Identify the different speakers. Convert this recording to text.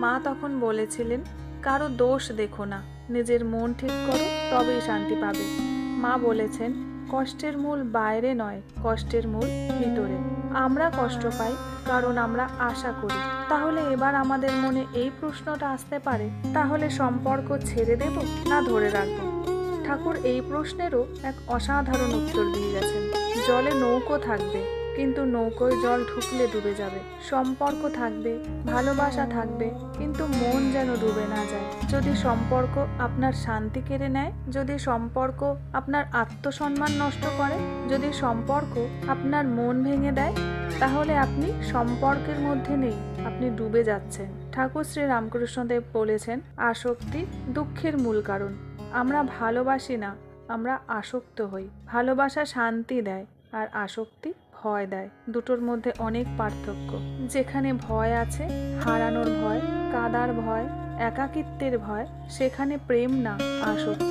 Speaker 1: মা তখন বলেছিলেন, কারো দোষ দেখো না, নিজের মন ঠিক করো, তবেই শান্তি পাবে। মা বলেছেন, কষ্টের মূল বাইরে নয়, কষ্টের মূল ভিতরে। আমরা কষ্ট পাই কারণ আমরা আশা করি। তাহলে এবার আমাদের মনে এই প্রশ্নটা আসতে পারে, তাহলে সম্পর্ক ছেড়ে দেব না ধরে রাখবো? ঠাকুর এই প্রশ্নেরও এক অসাধারণ উত্তর দিয়ে গেছেন। জলে নৌকো থাকবে, কিন্তু নৌকোয় জল ঢুকলে ডুবে যাবে। সম্পর্ক থাকবে, ভালোবাসা থাকবে, কিন্তু মন যেন ডুবে না যায়। যদি সম্পর্ক আপনার শান্তি কেড়ে নেয়, যদি সম্পর্ক আপনার আত্মসম্মান নষ্ট করে, যদি সম্পর্ক আপনার মন ভেঙে দেয়, তাহলে আপনি সম্পর্কের মধ্যে নেই, আপনি ডুবে যাচ্ছেন। ঠাকুর শ্রী রামকৃষ্ণদেব বলেছেন, আসক্তি দুঃখের মূল কারণ। আমরা ভালোবাসি না, আমরা আসক্ত হই। ভালোবাসা শান্তি দেয় আর আসক্তি ভয় দেয়। দুটোর মধ্যে অনেক পার্থক্য। যেখানে ভয় আছে, হারানোর ভয়, কাদার ভয়, একাকিত্বের ভয়, সেখানে প্রেম না, আসক্তি।